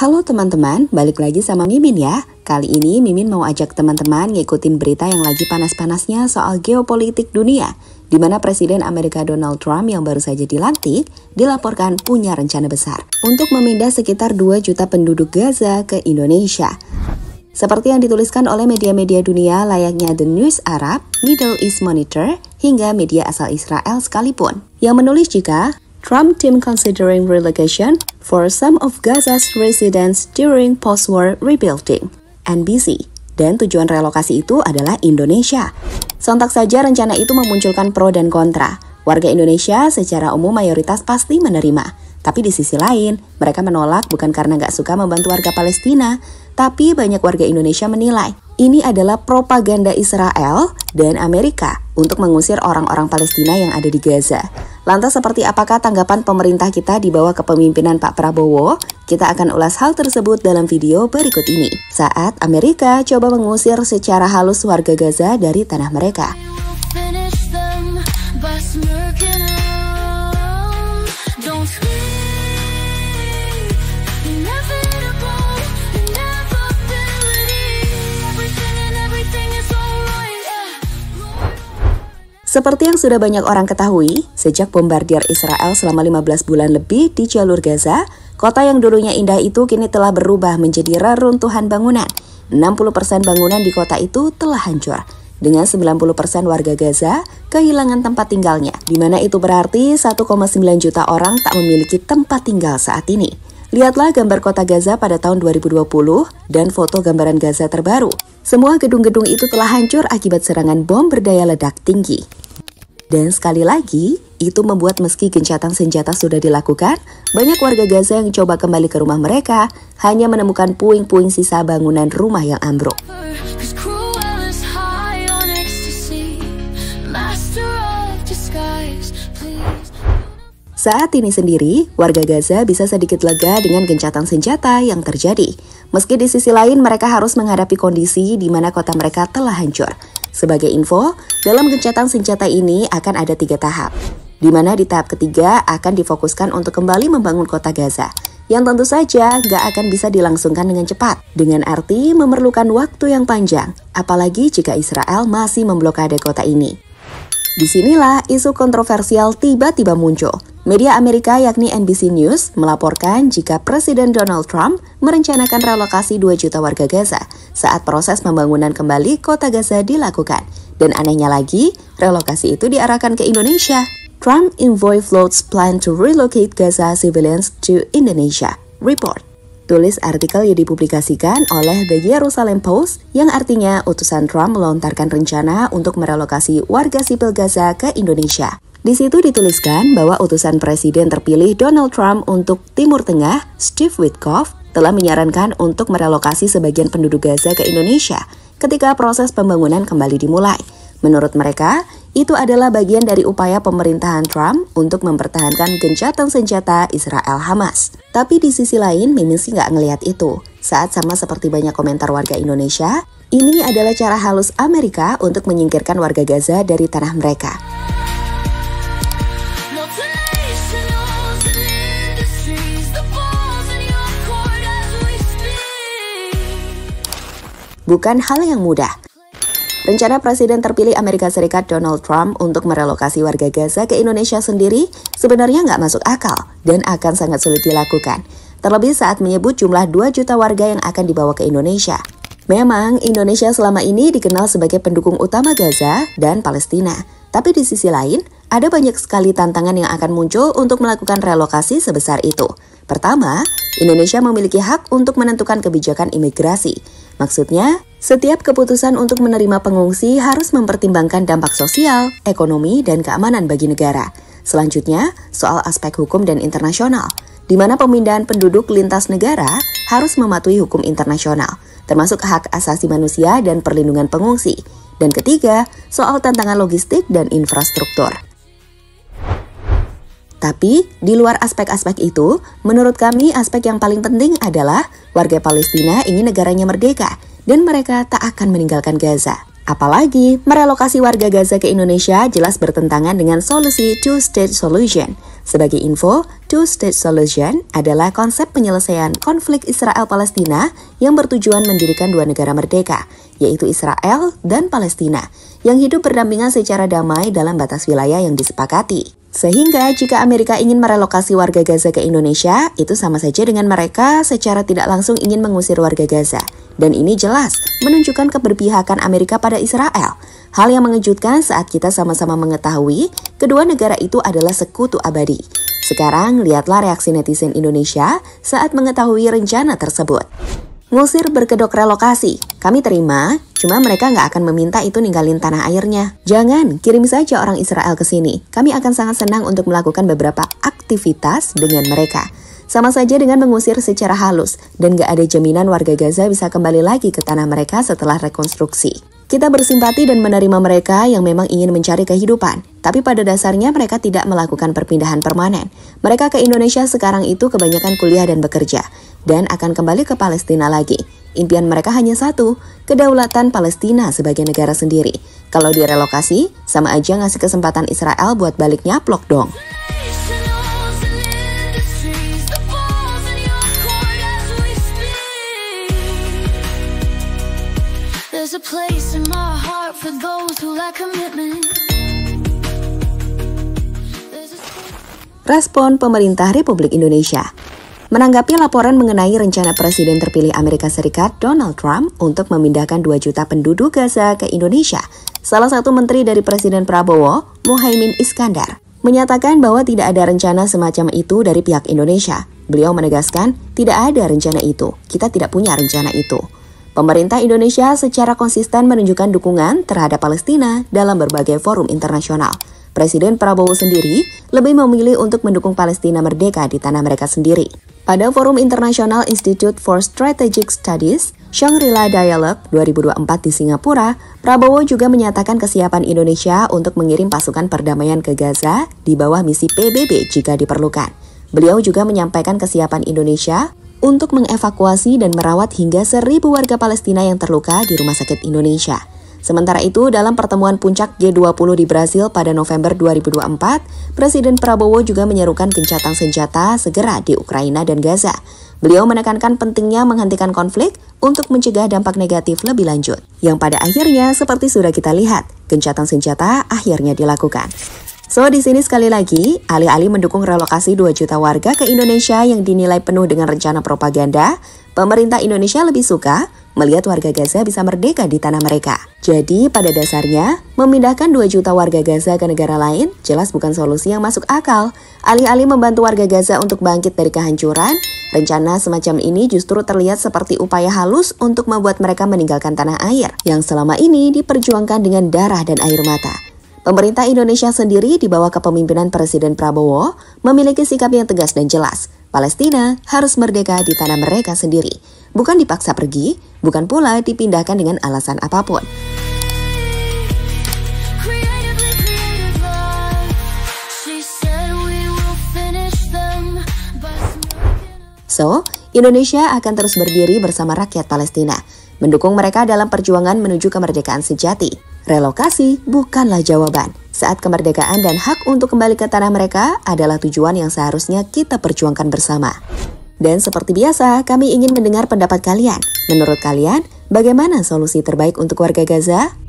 Halo teman-teman, balik lagi sama Mimin ya. Kali ini Mimin mau ajak teman-teman ngikutin berita yang lagi panas-panasnya soal geopolitik dunia, di mana Presiden Amerika Donald Trump yang baru saja dilantik dilaporkan punya rencana besar untuk memindah sekitar 2 juta penduduk Gaza ke Indonesia. Seperti yang dituliskan oleh media-media dunia layaknya The News Arab, Middle East Monitor, hingga media asal Israel sekalipun, yang menulis jika Trump team considering relocation for some of Gaza's residents during post-war rebuilding, NBC. Dan tujuan relokasi itu adalah Indonesia. Sontak saja rencana itu memunculkan pro dan kontra. Warga Indonesia secara umum mayoritas pasti menerima. Tapi di sisi lain, mereka menolak bukan karena nggak suka membantu warga Palestina, tapi banyak warga Indonesia menilai ini adalah propaganda Israel dan Amerika untuk mengusir orang-orang Palestina yang ada di Gaza. Lantas seperti apakah tanggapan pemerintah kita di bawah kepemimpinan Pak Prabowo? Kita akan ulas hal tersebut dalam video berikut ini. Saat Amerika coba mengusir secara halus warga Gaza dari tanah mereka. Seperti yang sudah banyak orang ketahui, sejak bombardir Israel selama 15 bulan lebih di jalur Gaza, kota yang dulunya indah itu kini telah berubah menjadi reruntuhan bangunan. 60% bangunan di kota itu telah hancur, dengan 90% warga Gaza kehilangan tempat tinggalnya, di mana itu berarti 1,9 juta orang tak memiliki tempat tinggal saat ini. Lihatlah gambar kota Gaza pada tahun 2020 dan foto gambaran Gaza terbaru. Semua gedung-gedung itu telah hancur akibat serangan bom berdaya ledak tinggi. Dan sekali lagi, itu membuat meski gencatan senjata sudah dilakukan, banyak warga Gaza yang coba kembali ke rumah mereka hanya menemukan puing-puing sisa bangunan rumah yang ambruk. Saat ini sendiri, warga Gaza bisa sedikit lega dengan gencatan senjata yang terjadi. Meski di sisi lain mereka harus menghadapi kondisi di mana kota mereka telah hancur. Sebagai info, dalam gencatan senjata ini akan ada 3 tahap, di mana di tahap ketiga akan difokuskan untuk kembali membangun kota Gaza, yang tentu saja nggak akan bisa dilangsungkan dengan cepat, dengan arti memerlukan waktu yang panjang, apalagi jika Israel masih memblokade kota ini. Disinilah isu kontroversial tiba-tiba muncul. Media Amerika yakni NBC News melaporkan jika Presiden Donald Trump merencanakan relokasi 2 juta warga Gaza saat proses pembangunan kembali kota Gaza dilakukan. Dan anehnya lagi, relokasi itu diarahkan ke Indonesia. Trump envoy floats plan to relocate Gaza civilians to Indonesia, report. Tulis artikel yang dipublikasikan oleh The Jerusalem Post yang artinya utusan Trump melontarkan rencana untuk merelokasi warga sipil Gaza ke Indonesia. Di situ dituliskan bahwa utusan Presiden terpilih Donald Trump untuk Timur Tengah, Steve Witkoff, telah menyarankan untuk merelokasi sebagian penduduk Gaza ke Indonesia ketika proses pembangunan kembali dimulai. Menurut mereka, itu adalah bagian dari upaya pemerintahan Trump untuk mempertahankan gencatan senjata Israel-Hamas. Tapi di sisi lain, Mimin sih nggak ngelihat itu. Saat sama seperti banyak komentar warga Indonesia, ini adalah cara halus Amerika untuk menyingkirkan warga Gaza dari tanah mereka. Bukan hal yang mudah. Rencana Presiden terpilih Amerika Serikat Donald Trump untuk merelokasi warga Gaza ke Indonesia sendiri sebenarnya nggak masuk akal dan akan sangat sulit dilakukan. Terlebih saat menyebut jumlah 2 juta warga yang akan dibawa ke Indonesia. Memang Indonesia selama ini dikenal sebagai pendukung utama Gaza dan Palestina. Tapi di sisi lain, ada banyak sekali tantangan yang akan muncul untuk melakukan relokasi sebesar itu. Pertama, Indonesia memiliki hak untuk menentukan kebijakan imigrasi. Maksudnya, setiap keputusan untuk menerima pengungsi harus mempertimbangkan dampak sosial, ekonomi, dan keamanan bagi negara. Selanjutnya, soal aspek hukum dan internasional, di mana pemindahan penduduk lintas negara harus mematuhi hukum internasional, termasuk hak asasi manusia dan perlindungan pengungsi. Dan ketiga, soal tantangan logistik dan infrastruktur. Tapi, di luar aspek-aspek itu, menurut kami aspek yang paling penting adalah warga Palestina ingin negaranya merdeka dan mereka tak akan meninggalkan Gaza. Apalagi, merelokasi warga Gaza ke Indonesia jelas bertentangan dengan solusi two-state solution. Sebagai info, two-state solution adalah konsep penyelesaian konflik Israel-Palestina yang bertujuan mendirikan dua negara merdeka, yaitu Israel dan Palestina, yang hidup berdampingan secara damai dalam batas wilayah yang disepakati. Sehingga jika Amerika ingin merelokasi warga Gaza ke Indonesia, itu sama saja dengan mereka secara tidak langsung ingin mengusir warga Gaza. Dan ini jelas menunjukkan keberpihakan Amerika pada Israel. Hal yang mengejutkan saat kita sama-sama mengetahui kedua negara itu adalah sekutu abadi. Sekarang lihatlah reaksi netizen Indonesia saat mengetahui rencana tersebut. Ngusir berkedok relokasi, kami terima, cuma mereka nggak akan meminta itu ninggalin tanah airnya. Jangan, kirim saja orang Israel ke sini. Kami akan sangat senang untuk melakukan beberapa aktivitas dengan mereka. Sama saja dengan mengusir secara halus, dan nggak ada jaminan warga Gaza bisa kembali lagi ke tanah mereka setelah rekonstruksi. Kita bersimpati dan menerima mereka yang memang ingin mencari kehidupan, tapi pada dasarnya mereka tidak melakukan perpindahan permanen. Mereka ke Indonesia sekarang itu kebanyakan kuliah dan bekerja, dan akan kembali ke Palestina lagi. Impian mereka hanya satu, kedaulatan Palestina sebagai negara sendiri. Kalau direlokasi, sama aja ngasih kesempatan Israel buat balik nyaplok dong. There's a place in my heart for those who lack commitment. Respon pemerintah Republik Indonesia. Menanggapi laporan mengenai rencana Presiden terpilih Amerika Serikat Donald Trump untuk memindahkan 2 juta penduduk Gaza ke Indonesia, salah satu menteri dari Presiden Prabowo, Muhaimin Iskandar, menyatakan bahwa tidak ada rencana semacam itu dari pihak Indonesia. Beliau menegaskan, tidak ada rencana itu, kita tidak punya rencana itu. Pemerintah Indonesia secara konsisten menunjukkan dukungan terhadap Palestina dalam berbagai forum internasional. Presiden Prabowo sendiri lebih memilih untuk mendukung Palestina merdeka di tanah mereka sendiri. Pada Forum International Institute for Strategic Studies, Shangri-La Dialogue 2024 di Singapura, Prabowo juga menyatakan kesiapan Indonesia untuk mengirim pasukan perdamaian ke Gaza di bawah misi PBB jika diperlukan. Beliau juga menyampaikan kesiapan Indonesia untuk mengevakuasi dan merawat hingga 1.000 warga Palestina yang terluka di Rumah Sakit Indonesia. Sementara itu, dalam pertemuan puncak G20 di Brasil pada November 2024, Presiden Prabowo juga menyerukan gencatan senjata segera di Ukraina dan Gaza. Beliau menekankan pentingnya menghentikan konflik untuk mencegah dampak negatif lebih lanjut, yang pada akhirnya seperti sudah kita lihat, gencatan senjata akhirnya dilakukan. So, di sini sekali lagi, alih-alih mendukung relokasi 2 juta warga ke Indonesia yang dinilai penuh dengan rencana propaganda, pemerintah Indonesia lebih suka melihat warga Gaza bisa merdeka di tanah mereka. Jadi, pada dasarnya, memindahkan 2 juta warga Gaza ke negara lain jelas bukan solusi yang masuk akal. Alih-alih membantu warga Gaza untuk bangkit dari kehancuran, rencana semacam ini justru terlihat seperti upaya halus untuk membuat mereka meninggalkan tanah air yang selama ini diperjuangkan dengan darah dan air mata. Pemerintah Indonesia sendiri di bawah kepemimpinan Presiden Prabowo memiliki sikap yang tegas dan jelas. Palestina harus merdeka di tanah mereka sendiri, bukan dipaksa pergi, bukan pula dipindahkan dengan alasan apapun. So, Indonesia akan terus berdiri bersama rakyat Palestina, mendukung mereka dalam perjuangan menuju kemerdekaan sejati. Relokasi bukanlah jawaban, saat kemerdekaan dan hak untuk kembali ke tanah mereka adalah tujuan yang seharusnya kita perjuangkan bersama. Dan seperti biasa, kami ingin mendengar pendapat kalian. Menurut kalian, bagaimana solusi terbaik untuk warga Gaza?